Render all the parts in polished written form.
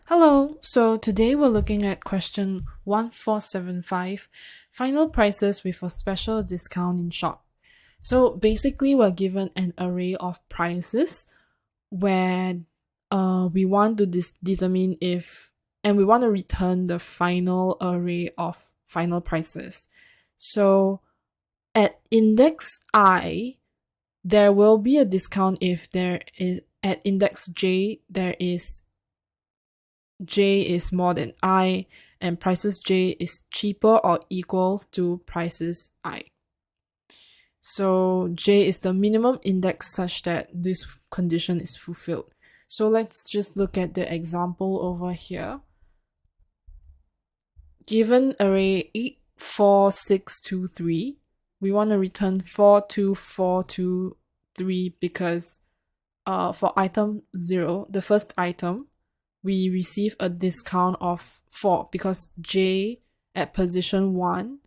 Hello, so today we're looking at question 1475, final prices with a special discount in shop. So basically we're given an array of prices where we want to determine if, and we want to return the final array of final prices. So at index I, there will be a discount if there is, at index J, J is more than I and prices J is cheaper or equals to prices I. So J is the minimum index such that this condition is fulfilled. So let's just look at the example over here. Given array 8, 4, 6, 2, 3, we want to return 4, 2, 4, 2, 3 because for item 0, the first item, we receive a discount of 4 because J at position 1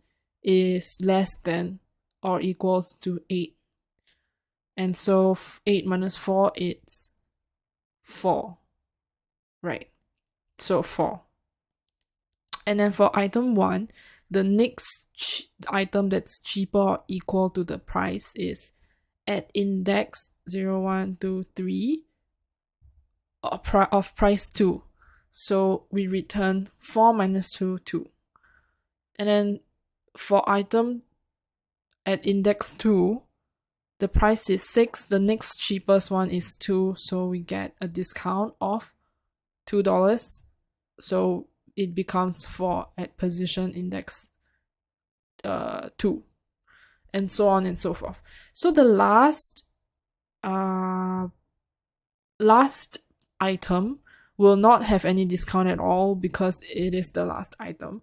is less than or equals to 8. And so 8 minus 4 is 4. Right. So 4. And then for item 1, the next item that's cheaper or equal to the price is at index 0, 1, 2, 3 of price 2. So we return 4 minus 2, 2. And then for item at index 2, the price is 6. The next cheapest one is 2. So we get a discount of $2. So it becomes 4 at position index 2. And so on and so forth. So the last item will not have any discount at all because it is the last item.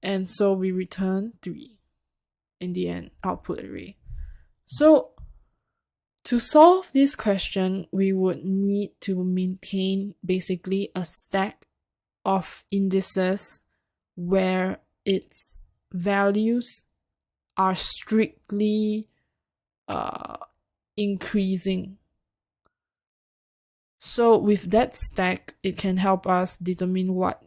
And so we return 3 in the end output array. So to solve this question, we would need to maintain basically a stack of indices where its values are strictly increasing. So with that stack, it can help us determine how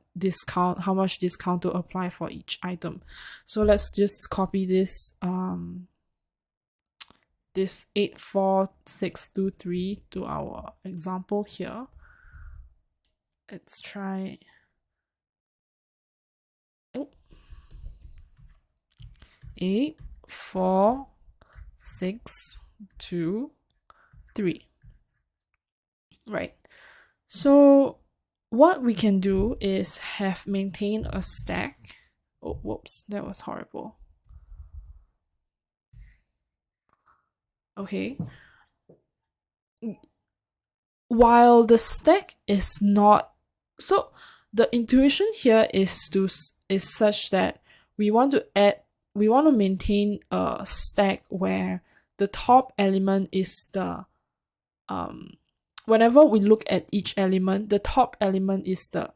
much discount to apply for each item. So let's just copy this 84623 to our example here. Let's try 8, 4, 6, 2, 3. Right. So what we can do is maintain a stack. Oh, whoops, that was horrible. Okay. While the stack is not, so the intuition here is such that we want to maintain a stack where the top element is the whenever we look at each element, the top element is the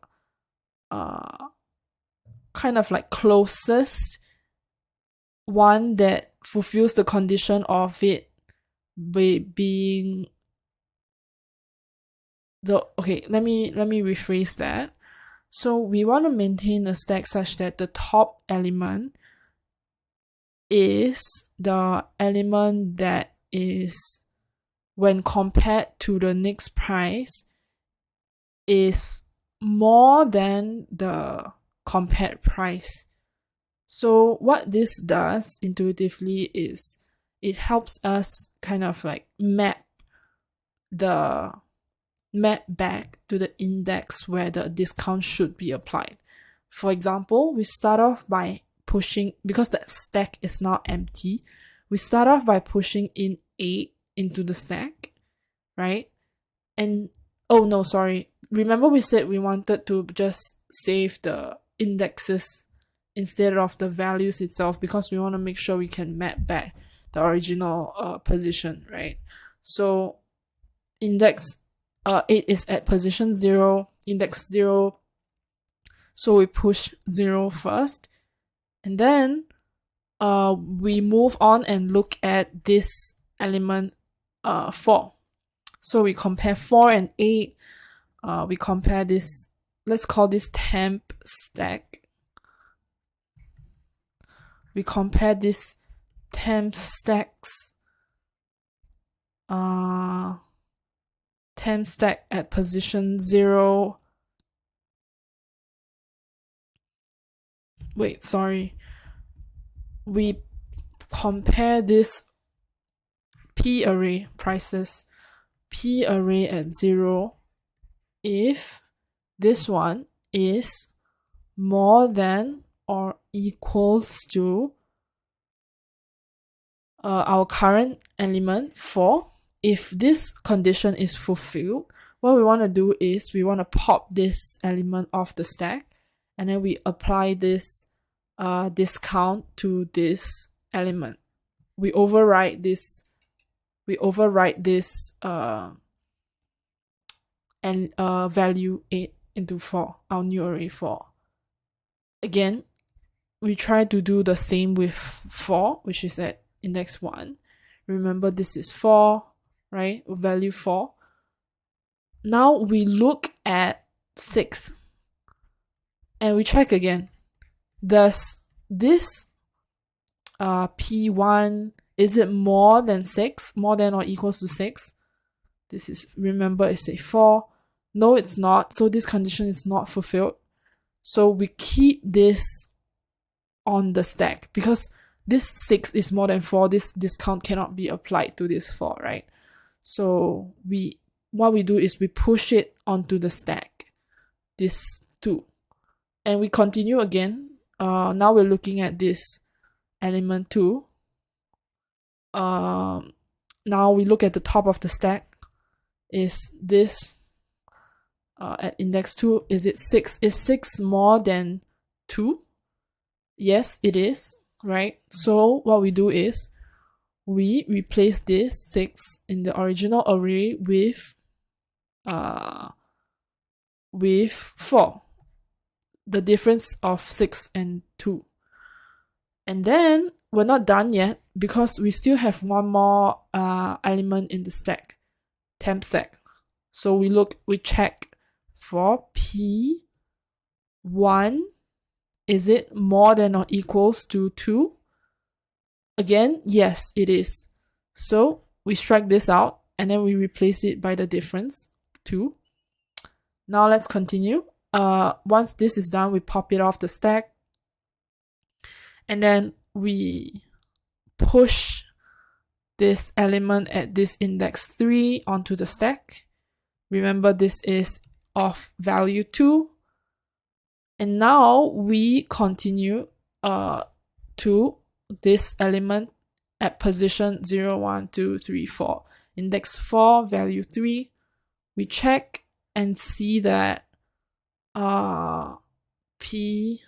kind of like closest one that fulfills the condition of it being the, okay, let me rephrase that. So we want to maintain a stack such that the top element is the element that is, when compared to the next price, is more than the compared price. So what this does intuitively is it helps us kind of like map back to the index where the discount should be applied. For example, we start off by pushing, because the stack is now empty, we start off by pushing in 8 into the stack, right? And oh no, sorry. Remember we said we wanted to just save the indexes instead of the values itself because we want to make sure we can map back the original position, right? So index 8 is at position 0, index 0. So we push 0 first. And then we move on and look at this element 4. So we compare 4 and 8. We compare this let's call this temp stack. We compare this temp stacks, temp stack at position 0. Wait, sorry. We compare this P array prices, P array at 0 if this one is more than or equals to our current element 4. If this condition is fulfilled, what we want to do is we want to pop this element off the stack, and then we apply this discount to this element. We override this value 8 into 4, our new array 4. Again, we try to do the same with 4, which is at index 1. Remember, this is 4, right? Value 4. Now we look at 6 and we check again. Does this P1, is it more than 6? More than or equals to 6? This is, remember, it's a 4. No, it's not. So this condition is not fulfilled. So we keep this on the stack because this 6 is more than 4. This discount cannot be applied to this 4, right? So what we do is we push it onto the stack, this 2. And we continue again. Now we're looking at this element 2. Now we look at the top of the stack. Is this at index 2, is it 6? Is 6 more than 2? Yes, it is, right? So what we do is we replace this 6 in the original array with 4. The difference of 6 and 2. And then we're not done yet because we still have one more element in the stack, temp stack. So we check for P1, is it more than or equals to 2? Again, yes, it is. So we strike this out and then we replace it by the difference, 2. Now let's continue. Once this is done, we pop it off the stack and then we push this element at this index 3 onto the stack. Remember, this is of value 2. And now we continue to this element at position 0, 1, 2, 3, 4. Index 4, value 3. We check and see that P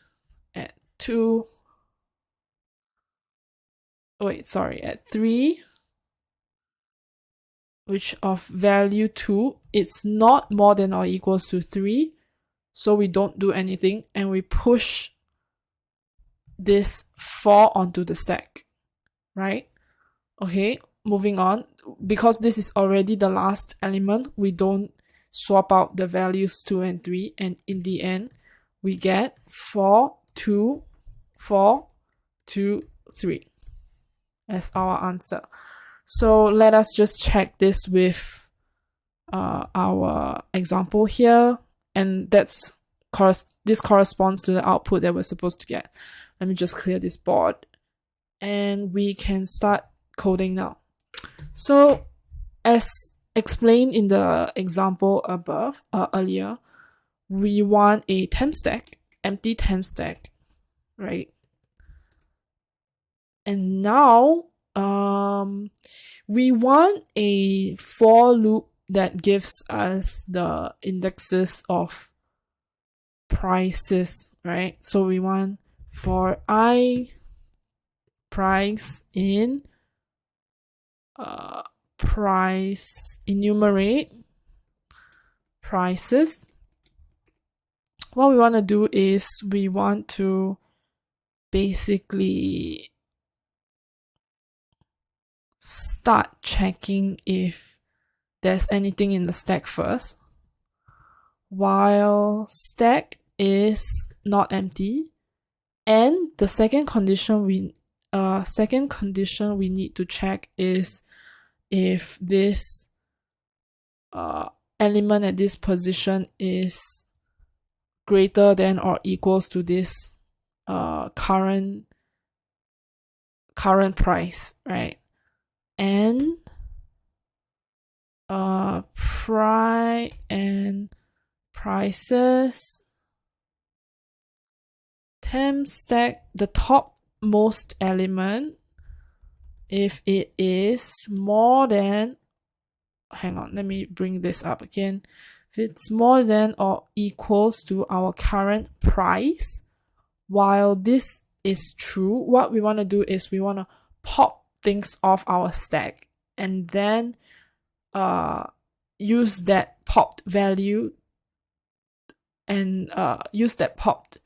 at 2, at 3, which of value 2, it's not more than or equals to 3. So we don't do anything and we push this 4 onto the stack, right? Okay, moving on. Because this is already the last element, we don't swap out the values 2 and 3, and in the end we get 4, 2, 4, 2, 3 as our answer. So let us just check this with our example here, and this corresponds to the output that we're supposed to get. Let me just clear this board and we can start coding now. So as explained in the example above, earlier, we want a temp stack, empty temp stack, right? And now we want a for loop that gives us the indexes of prices, right? So we want for I price in price enumerate prices. What we want to do is we want to basically start checking if there's anything in the stack first. while stack is not empty. And the second condition we need to check is if this element at this position is greater than or equals to this current price, right? And prices temp stack, the topmost element, if it is more than, hang on, let me bring this up again. If it's more than or equals to our current price, while this is true, what we want to do is we want to pop things off our stack and then use that popped value and use that popped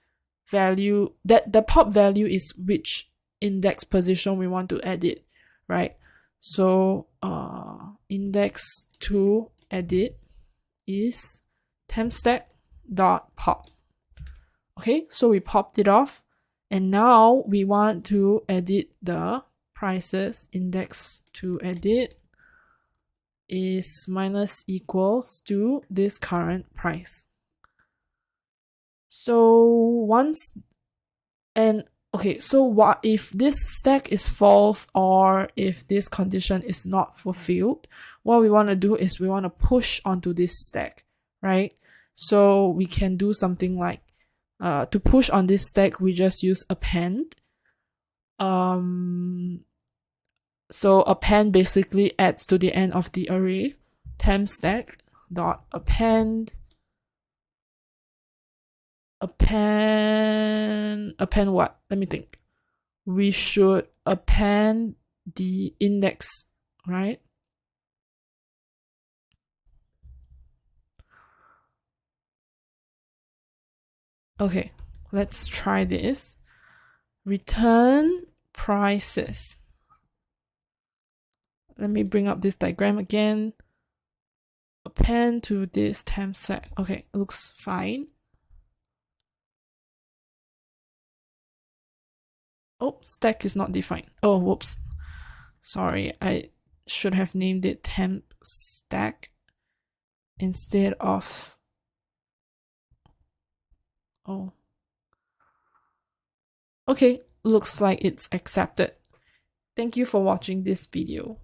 value, that the pop value is which index position we want to edit, right? So index to edit is temp stack dot pop. Okay, so we popped it off, and now we want to edit the prices. Index to edit is minus equals to this current price. So once, and okay, so what if this stack is false or if this condition is not fulfilled? What we want to do is we want to push onto this stack, right? So we can do something like to push on this stack, we just use append. So append basically adds to the end of the array. Temp stack dot append what? Let me think. We should append the index, right? Okay, let's try this. Return prices. Let me bring up this diagram again. Append to this temp stack. Okay, it looks fine. Oh, stack is not defined. Oh, whoops. Sorry, I should have named it temp stack instead of... Oh. Okay, looks like it's accepted. Thank you for watching this video.